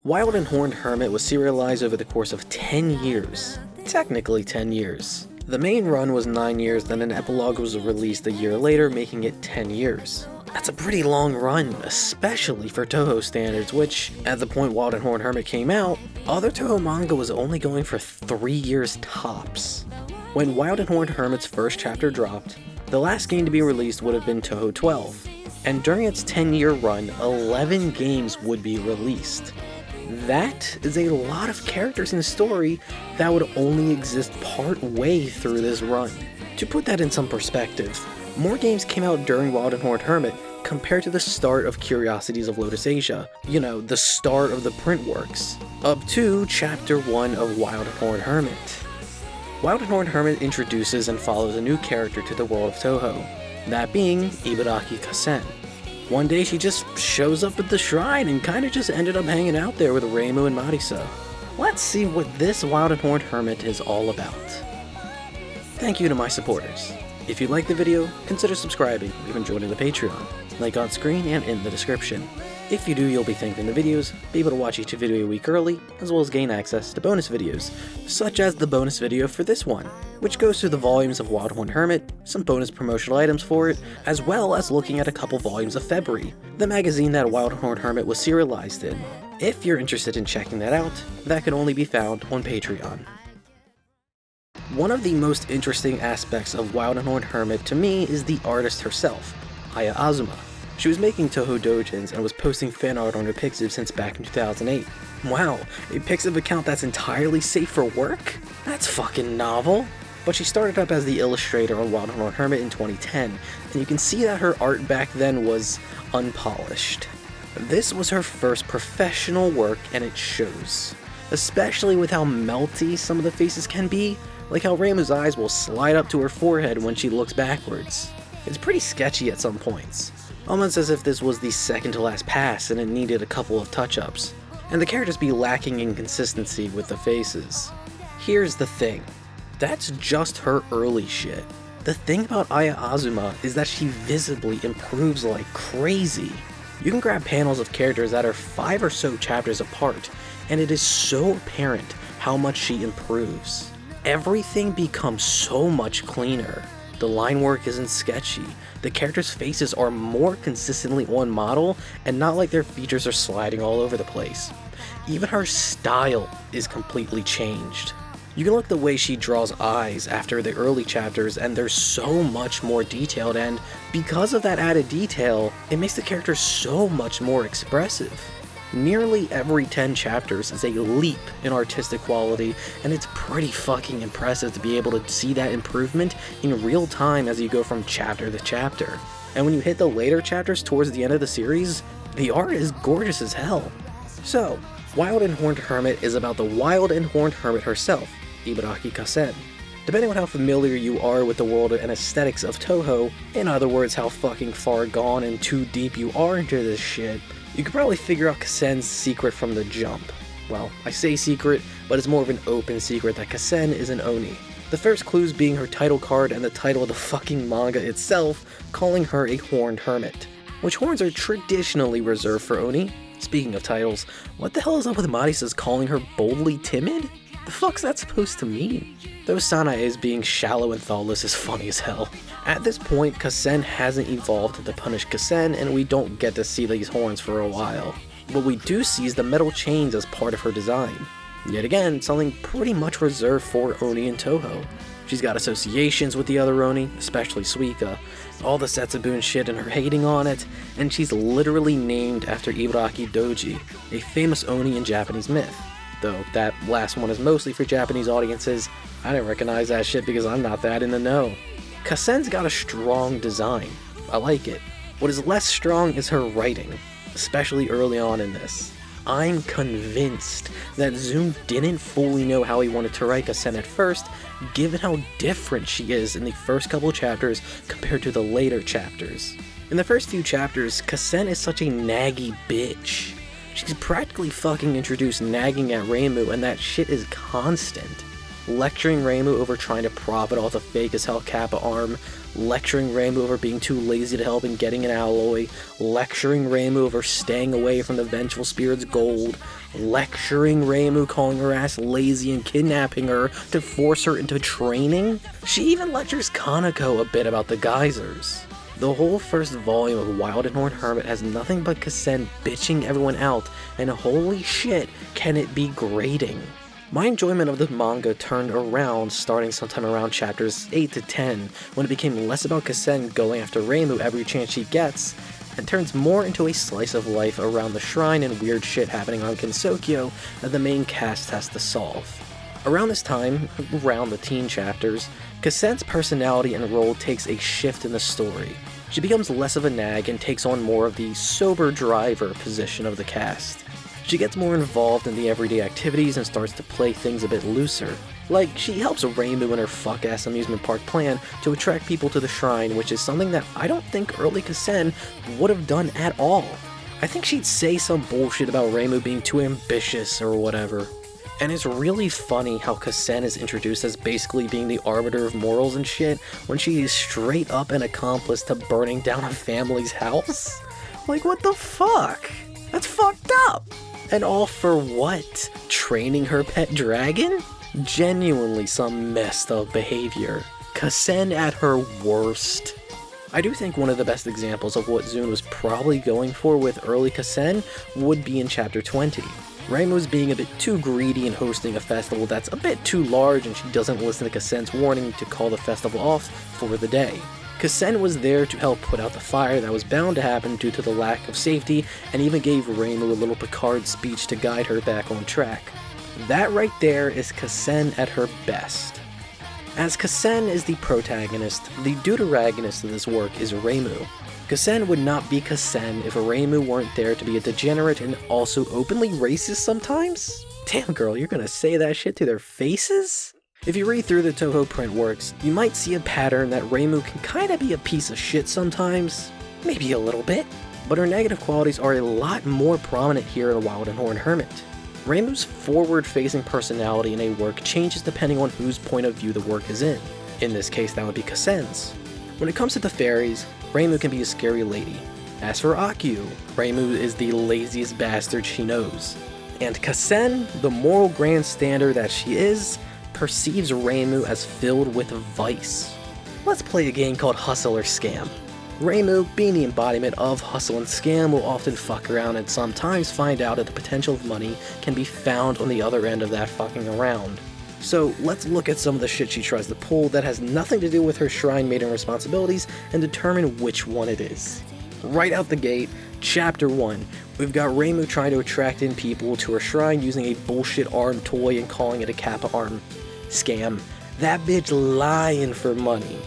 Wild and Horned Hermit was serialized over the course of 10 years. Technically 10 years. The main run was 9 years, then an epilogue was released a year later, making it 10 years. That's a pretty long run, especially for Touhou standards, which, at the point Wild and Horned Hermit came out, other Touhou manga was only going for 3 years tops. When Wild and Horned Hermit's first chapter dropped, the last game to be released would have been Touhou 12, and during its 10-year run, 11 games would be released. That is a lot of characters in the story that would only exist part way through this run. To put that in some perspective, more games came out during Wild and Horned Hermit compared to the start of Curiosities of Lotus Asia, you know, the start of the print works, up to Chapter 1 of Wild and Horned Hermit. Wild and Horned Hermit introduces and follows a new character to the world of Touhou, that being Ibaraki Kasen. One day she just shows up at the shrine and kinda just ended up hanging out there with Reimu and Marisa. Let's see what this Wild and Horned Hermit is all about. Thank you to my supporters. If you liked the video, consider subscribing or even joining the Patreon. Link on screen and in the description. If you do, you'll be thanked in the videos, be able to watch each video a week early, as well as gain access to bonus videos, such as the bonus video for this one, which goes through the volumes of Wild and Horned Hermit, some bonus promotional items for it, as well as looking at a couple volumes of February, the magazine that Wild and Horned Hermit was serialized in. If you're interested in checking that out, that can only be found on Patreon. One of the most interesting aspects of Wild and Horned Hermit to me is the artist herself, Aya Azuma. She was making Touhou doujins and was posting fan art on her Pixiv since back in 2008. Wow, a Pixiv account that's entirely safe for work? That's fucking novel! But she started up as the illustrator on Wild and Horned Hermit in 2010, and you can see that her art back then was unpolished. This was her first professional work and it shows. Especially with how melty some of the faces can be, like how Reimu's eyes will slide up to her forehead when she looks backwards. It's pretty sketchy at some points. Almost as if this was the second to last pass and it needed a couple of touch-ups, and the characters be lacking in consistency with the faces. Here's the thing, that's just her early shit. The thing about Aya Azuma is that she visibly improves like crazy. You can grab panels of characters that are 5 or so chapters apart, and it is so apparent how much she improves. Everything becomes so much cleaner. The line work isn't sketchy, the characters' faces are more consistently on model and not like their features are sliding all over the place. Even her style is completely changed. You can look at the way she draws eyes after the early chapters and they're so much more detailed, and because of that added detail, it makes the character so much more expressive. Nearly every 10 chapters is a leap in artistic quality, and it's pretty fucking impressive to be able to see that improvement in real time as you go from chapter to chapter. And when you hit the later chapters towards the end of the series, the art is gorgeous as hell. So, Wild and Horned Hermit is about the Wild and Horned Hermit herself, Ibaraki Kasen. Depending on how familiar you are with the world and aesthetics of Touhou, in other words how fucking far gone and too deep you are into this shit, you could probably figure out Kasen's secret from the jump. Well, I say secret, but it's more of an open secret that Kasen is an Oni. The first clues being her title card and the title of the fucking manga itself, calling her a Horned Hermit. Which horns are traditionally reserved for Oni. Speaking of titles, what the hell is up with Marisa's calling her boldly timid? The fuck's that supposed to mean? Though Sanae's being shallow and thoughtless is funny as hell. At this point, Kasen hasn't evolved to punish Kasen, and we don't get to see these horns for a while. What we do see is the metal chains as part of her design. Yet again, something pretty much reserved for Oni and Touhou. She's got associations with the other Oni, especially Suika, all the Setsubun shit and her hating on it, and she's literally named after Ibaraki Doji, a famous Oni in Japanese myth. Though that last one is mostly for Japanese audiences, I didn't recognize that shit because I'm not that in the know. Kasen's got a strong design. I like it. What is less strong is her writing, especially early on in this. I'm convinced that Zoom didn't fully know how he wanted to write Kasen at first, given how different she is in the first couple chapters compared to the later chapters. In the first few chapters, Kasen is such a naggy bitch. She's practically fucking introduced nagging at Reimu, and that shit is constant. lecturing Reimu over trying to profit off the fake as hell Kappa arm, lecturing Reimu over being too lazy to help and getting an alloy, lecturing Reimu over staying away from the vengeful spirit's gold, lecturing Reimu calling her ass lazy and kidnapping her to force her into training. She even lectures Kanako a bit about the geysers. The whole first volume of Wild and Horned Hermit has nothing but Kasen bitching everyone out, and holy shit, can it be grating. My enjoyment of the manga turned around starting sometime around chapters 8 to 10, when it became less about Kasen going after Reimu every chance she gets, and turns more into a slice of life around the shrine and weird shit happening on Gensokyo that the main cast has to solve. Around this time, around the teen chapters, Kasen's personality and role takes a shift in the story. She becomes less of a nag and takes on more of the sober driver position of the cast. She gets more involved in the everyday activities and starts to play things a bit looser. Like, she helps Reimu in her fuck-ass amusement park plan to attract people to the shrine, which is something that I don't think early Kasen would have done at all. I think she'd say some bullshit about Reimu being too ambitious or whatever. And it's really funny how Kasen is introduced as basically being the arbiter of morals and shit when she is straight up an accomplice to burning down a family's house. Like, what the fuck? That's fucked up! And all for what? Training her pet dragon? Genuinely some messed up behavior. Kasen at her worst. I do think one of the best examples of what Zune was probably going for with early Kasen would be in chapter 20. Reimu's being a bit too greedy in hosting a festival that's a bit too large, and she doesn't listen to Kasen's warning to call the festival off for the day. Kasen was there to help put out the fire that was bound to happen due to the lack of safety, and even gave Reimu a little Picard speech to guide her back on track. That right there is Kasen at her best. As Kasen is the protagonist, the deuteragonist of this work is Reimu. Kasen would not be Kasen if Reimu weren't there to be a degenerate and also openly racist sometimes? Damn girl, you're gonna say that shit to their faces? If you read through the Touhou print works, you might see a pattern that Reimu can kinda be a piece of shit sometimes. Maybe a little bit. But her negative qualities are a lot more prominent here in Wild and Horned Hermit. Reimu's forward-facing personality in a work changes depending on whose point of view the work is in. In this case, that would be Kasen's. When it comes to the fairies, Reimu can be a scary lady. As for Akyu, Reimu is the laziest bastard she knows. And Kasen, the moral grandstander that she is, perceives Reimu as filled with vice. Let's play a game called Hustle or Scam. Reimu, being the embodiment of hustle and scam, will often fuck around and sometimes find out that the potential of money can be found on the other end of that fucking around. So let's look at some of the shit she tries to pull that has nothing to do with her shrine maiden responsibilities and determine which one it is. Right out the gate, Chapter 1, we've got Reimu trying to attract in people to her shrine using a bullshit arm toy and calling it a Kappa arm. Scam. That bitch lying for money.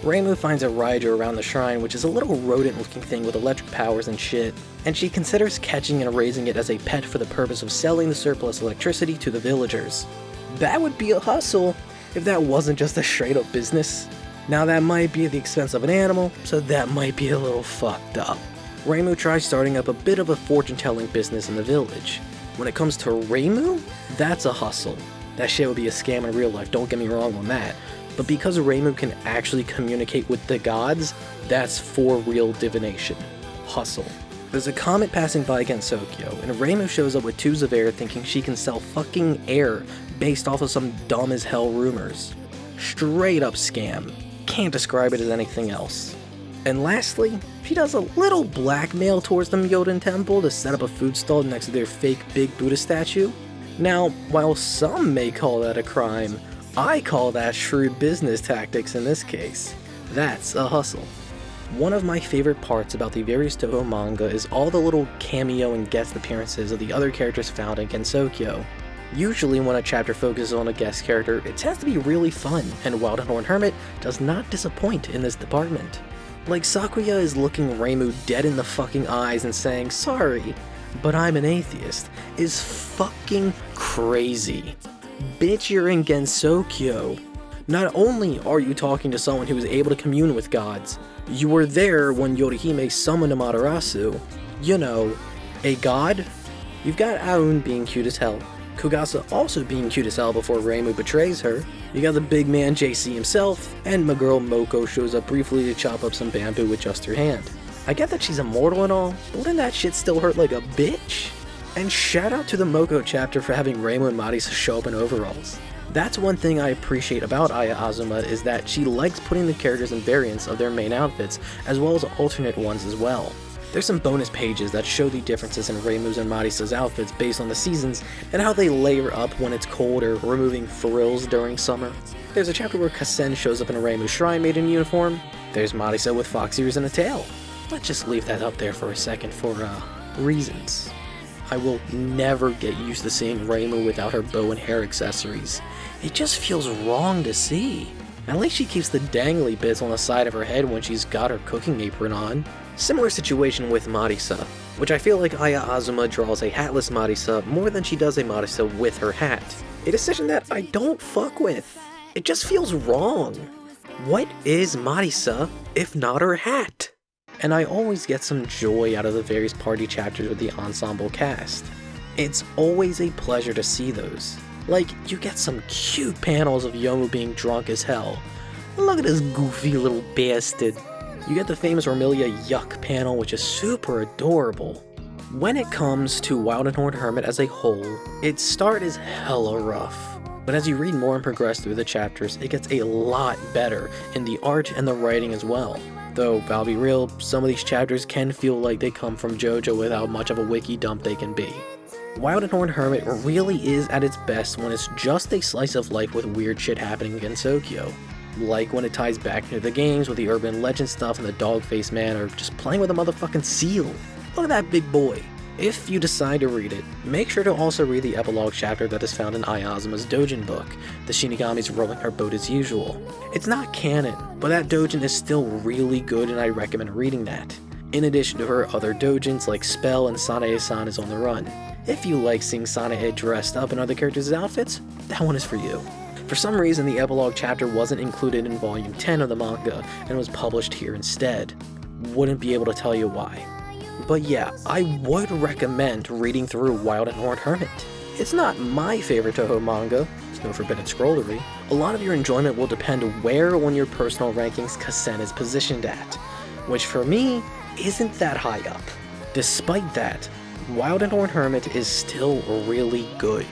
Reimu finds a Raiju around the shrine, which is a little rodent-looking thing with electric powers and shit, and she considers catching and raising it as a pet for the purpose of selling the surplus electricity to the villagers. That would be a hustle if that wasn't just a straight-up business. Now that might be at the expense of an animal, so that might be a little fucked up. Reimu tries starting up a bit of a fortune-telling business in the village. When it comes to Reimu, that's a hustle. That shit would be a scam in real life, don't get me wrong on that. But because Reimu can actually communicate with the gods, that's for real divination. Hustle. There's a comet passing by Gensokyo, and Reimu shows up with tubes of air thinking she can sell fucking air based off of some dumb as hell rumors. Straight up scam. Can't describe it as anything else. And lastly, she does a little blackmail towards the Myoden Temple to set up a food stall next to their fake big Buddha statue. Now, while some may call that a crime, I call that shrewd business tactics in this case. That's a hustle. One of my favorite parts about the various Touhou manga is all the little cameo and guest appearances of the other characters found in Gensokyo. Usually when a chapter focuses on a guest character, it tends to be really fun, and Wild and Horned Hermit does not disappoint in this department. Like Sakuya is looking Reimu dead in the fucking eyes and saying, "Sorry, but I'm an atheist," is fucking crazy. Bitch, you're in Gensokyo. Not only are you talking to someone who is able to commune with gods, you were there when Yorihime summoned Amaterasu. You know, a god? You've got Aun being cute as hell, Kugasa also being cute as hell before Reimu betrays her. You got the big man JC himself, and my girl Moko shows up briefly to chop up some bamboo with just her hand. I get that she's immortal and all, but wouldn't that shit still hurt like a bitch? And shout out to the Moko chapter for having Reimu and Marisa show up in overalls. That's one thing I appreciate about Aya Azuma is that she likes putting the characters in variants of their main outfits, as well as alternate ones as well. There's some bonus pages that show the differences in Reimu's and Marisa's outfits based on the seasons, and how they layer up when it's cold or removing frills during summer. There's a chapter where Kasen shows up in a Reimu Shrine Maiden uniform. There's Marisa with fox ears and a tail. Let's just leave that up there for a second for, reasons. I will never get used to seeing Reimu without her bow and hair accessories. It just feels wrong to see. At least she keeps the dangly bits on the side of her head when she's got her cooking apron on. Similar situation with Marisa, which I feel like Aya Azuma draws a hatless Marisa more than she does a Marisa with her hat. A decision that I don't fuck with. It just feels wrong. What is Marisa if not her hat? And I always get some joy out of the various party chapters with the ensemble cast. It's always a pleasure to see those. Like, you get some cute panels of Yomu being drunk as hell. Look at this goofy little bastard. You get the famous Ormilia Yuck panel, which is super adorable. When it comes to Wild and Horned Hermit as a whole, its start is hella rough. But as you read more and progress through the chapters, it gets a lot better in the art and the writing as well. Though, I'll be real, some of these chapters can feel like they come from JoJo with how much of a wiki dump they can be. Wild and Horned Hermit really is at its best when it's just a slice of life with weird shit happening in Gensokyo. Like when it ties back into the games with the urban legend stuff and the dog-faced man, or just playing with a motherfucking seal. Look at that big boy. If you decide to read it, make sure to also read the epilogue chapter that is found in Aya Azuma's Dojin book, the Shinigami's rowing her boat as usual. It's not canon, but that Dojin is still really good and I recommend reading that. In addition to her other Dojins like Spell and Sanae-san is on the Run. If you like seeing Sanae dressed up in other characters' outfits, that one is for you. For some reason, the epilogue chapter wasn't included in volume 10 of the manga and was published here instead. Wouldn't be able to tell you why. But yeah, I would recommend reading through Wild and Horned Hermit. It's not my favorite Touhou manga, there's no forbidden scrollery. A lot of your enjoyment will depend where on your personal rankings Kasen is positioned at, which for me, isn't that high up. Despite that, Wild and Horned Hermit is still really good.